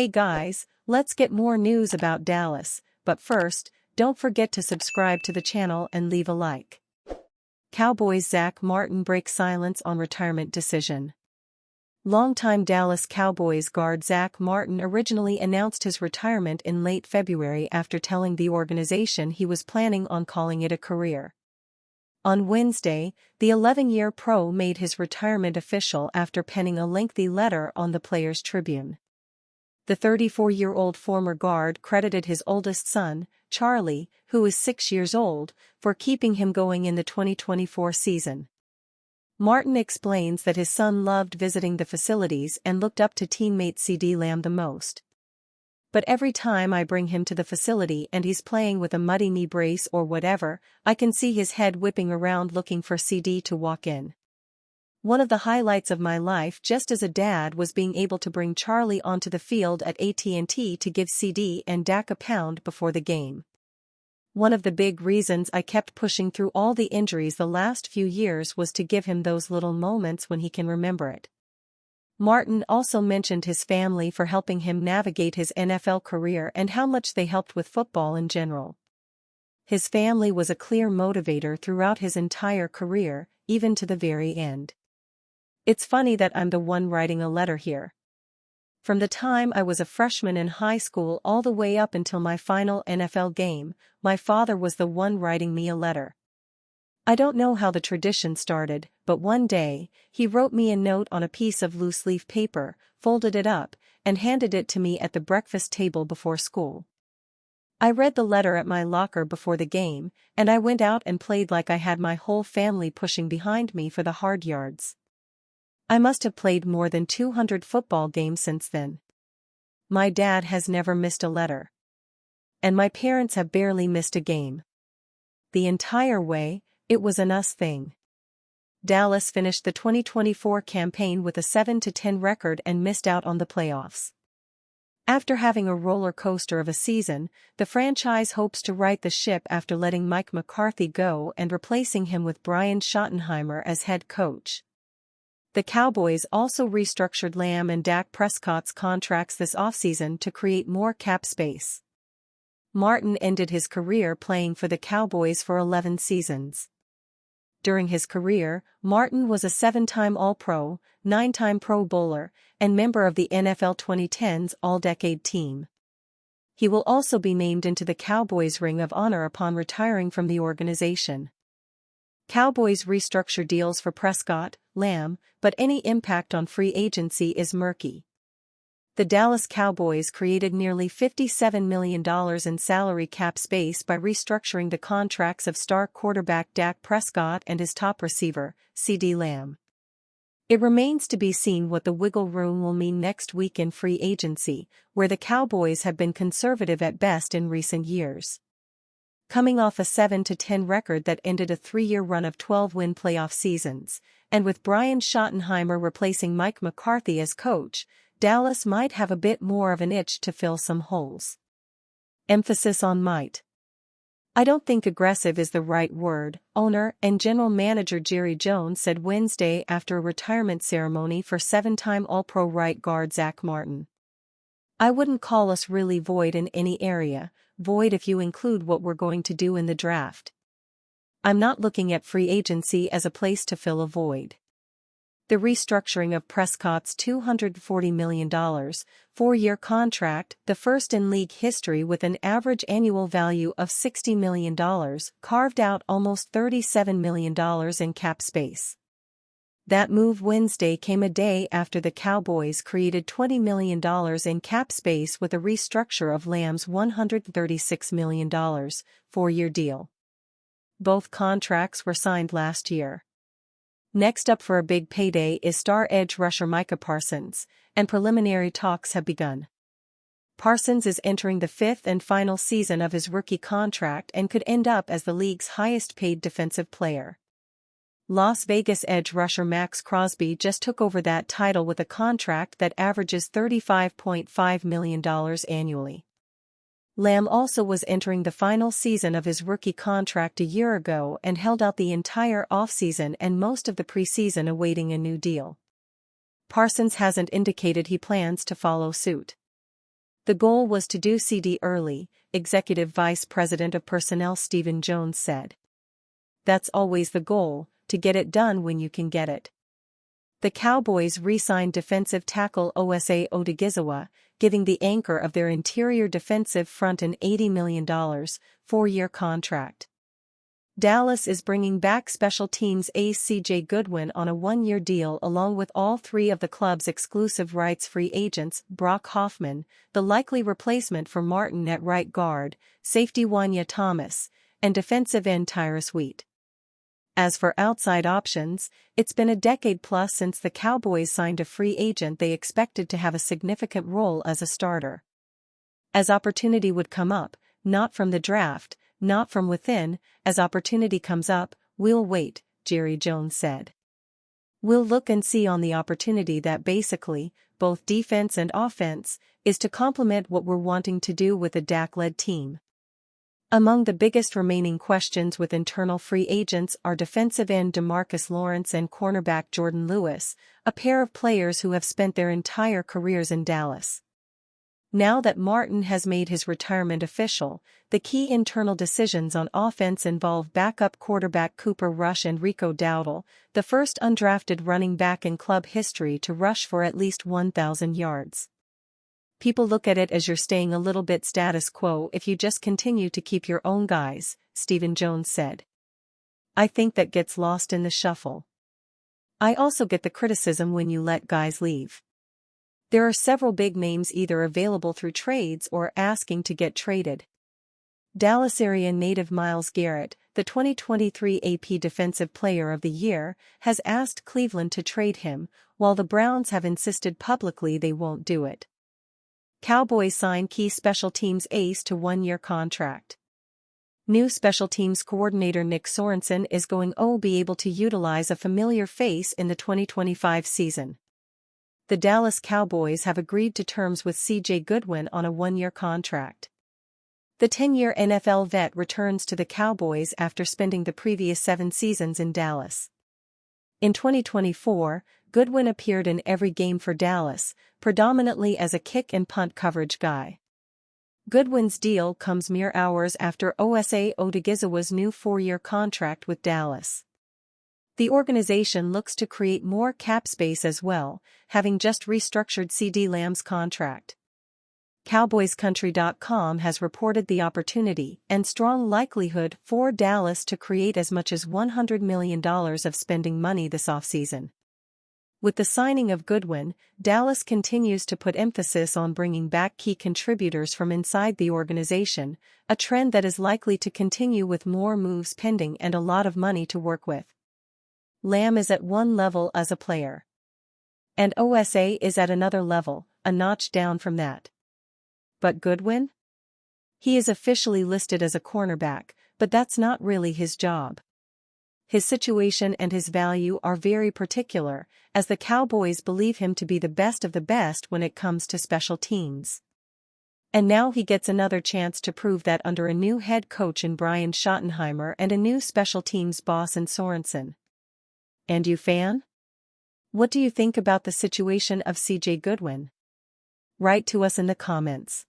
Hey guys, let's get more news about Dallas, but first, don't forget to subscribe to the channel and leave a like. Cowboys Zach Martin breaks silence on retirement decision. Longtime Dallas Cowboys guard Zach Martin originally announced his retirement in late February after telling the organization he was planning on calling it a career. On Wednesday, the 11-year pro made his retirement official after penning a lengthy letter on the Players' Tribune. The 34-year-old former guard credited his oldest son, Charlie, who is 6 years old, for keeping him going in the 2024 season. Martin explains that his son loved visiting the facilities and looked up to teammate CeeDee Lamb the most. But every time I bring him to the facility and he's playing with a muddy knee brace or whatever, I can see his head whipping around looking for CeeDee to walk in. One of the highlights of my life just as a dad was being able to bring Charlie onto the field at AT&T to give CeeDee and Dak a pound before the game. One of the big reasons I kept pushing through all the injuries the last few years was to give him those little moments when he can remember it. Martin also mentioned his family for helping him navigate his NFL career and how much they helped with football in general. His family was a clear motivator throughout his entire career, even to the very end. It's funny that I'm the one writing a letter here. From the time I was a freshman in high school all the way up until my final NFL game, my father was the one writing me a letter. I don't know how the tradition started, but one day, he wrote me a note on a piece of loose-leaf paper, folded it up, and handed it to me at the breakfast table before school. I read the letter at my locker before the game, and I went out and played like I had my whole family pushing behind me for the hard yards. I must have played more than 200 football games since then. My dad has never missed a letter. And my parents have barely missed a game. The entire way, it was an us thing. Dallas finished the 2024 campaign with a 7-10 record and missed out on the playoffs. After having a roller coaster of a season, the franchise hopes to right the ship after letting Mike McCarthy go and replacing him with Brian Schottenheimer as head coach. The Cowboys also restructured Lamb and Dak Prescott's contracts this offseason to create more cap space. Martin ended his career playing for the Cowboys for 11 seasons. During his career, Martin was a 7-time All-Pro, 9-time Pro Bowler, and member of the NFL 2010s All-Decade Team. He will also be named into the Cowboys Ring of Honor upon retiring from the organization. Cowboys restructure deals for Prescott, Lamb, but any impact on free agency is murky. The Dallas Cowboys created nearly $57 million in salary cap space by restructuring the contracts of star quarterback Dak Prescott and his top receiver, CeeDee Lamb. It remains to be seen what the wiggle room will mean next week in free agency, where the Cowboys have been conservative at best in recent years. Coming off a 7-10 record that ended a 3-year run of 12-win playoff seasons, and with Brian Schottenheimer replacing Mike McCarthy as coach, Dallas might have a bit more of an itch to fill some holes. Emphasis on might. I don't think aggressive is the right word, owner and general manager Jerry Jones said Wednesday after a retirement ceremony for 7-time All-Pro right guard Zach Martin. I wouldn't call us really void in any area, void if you include what we're going to do in the draft. I'm not looking at free agency as a place to fill a void. The restructuring of Prescott's $240 million, 4-year contract, the first in league history with an average annual value of $60 million, carved out almost $37 million in cap space. That move Wednesday came a day after the Cowboys created $20 million in cap space with a restructure of Lamb's $136 million, 4-year deal. Both contracts were signed last year. Next up for a big payday is star edge rusher Micah Parsons, and preliminary talks have begun. Parsons is entering the 5th and final season of his rookie contract and could end up as the league's highest-paid defensive player. Las Vegas edge rusher Max Crosby just took over that title with a contract that averages $35.5 million annually. Lamb also was entering the final season of his rookie contract a year ago and held out the entire offseason and most of the preseason awaiting a new deal. Parsons hasn't indicated he plans to follow suit. The goal was to do CD early, Executive Vice President of Personnel Stephen Jones said. That's always the goal, to get it done when you can get it. The Cowboys re-signed defensive tackle Osa Odigizua, giving the anchor of their interior defensive front an $80 million, 4-year contract. Dallas is bringing back special teams ace C.J. Goodwin on a 1-year deal along with all 3 of the club's exclusive rights free agents, Brock Hoffman, the likely replacement for Martin at right guard, safety Wanya Thomas, and defensive end Tyrus Wheat. As for outside options, it's been a decade plus since the Cowboys signed a free agent they expected to have a significant role as a starter. As opportunity would come up, not from the draft, not from within, as opportunity comes up, we'll wait, Jerry Jones said. We'll look and see on the opportunity that basically, both defense and offense, is to complement what we're wanting to do with a Dak-led team. Among the biggest remaining questions with internal free agents are defensive end DeMarcus Lawrence and cornerback Jordan Lewis, a pair of players who have spent their entire careers in Dallas. Now that Martin has made his retirement official, the key internal decisions on offense involve backup quarterback Cooper Rush and Rico Dowdle, the first undrafted running back in club history to rush for at least 1,000 yards. People look at it as you're staying a little bit status quo if you just continue to keep your own guys, Stephen Jones said. I think that gets lost in the shuffle. I also get the criticism when you let guys leave. There are several big names either available through trades or asking to get traded. Dallas area native Myles Garrett, the 2023 AP Defensive Player of the Year, has asked Cleveland to trade him, while the Browns have insisted publicly they won't do it. Cowboys sign key special teams ace to 1-year contract. New special teams coordinator Nick Sorensen is going to be able to utilize a familiar face in the 2025 season. The Dallas Cowboys have agreed to terms with C.J. Goodwin on a 1-year contract. The 10-year NFL vet returns to the Cowboys after spending the previous 7 seasons in Dallas. In 2024, Goodwin appeared in every game for Dallas, predominantly as a kick and punt coverage guy. Goodwin's deal comes mere hours after Osa Odigizua's new 4-year contract with Dallas. The organization looks to create more cap space as well, having just restructured CeeDee Lamb's contract. CowboysCountry.com has reported the opportunity and strong likelihood for Dallas to create as much as $100 million of spending money this offseason. With the signing of Goodwin, Dallas continues to put emphasis on bringing back key contributors from inside the organization, a trend that is likely to continue with more moves pending and a lot of money to work with. Lamb is at one level as a player. And Osa is at another level, a notch down from that. But Goodwin? He is officially listed as a cornerback, but that's not really his job. His situation and his value are very particular, as the Cowboys believe him to be the best of the best when it comes to special teams. And now he gets another chance to prove that under a new head coach in Brian Schottenheimer and a new special teams boss in Sorensen. And you fan? What do you think about the situation of C.J. Goodwin? Write to us in the comments.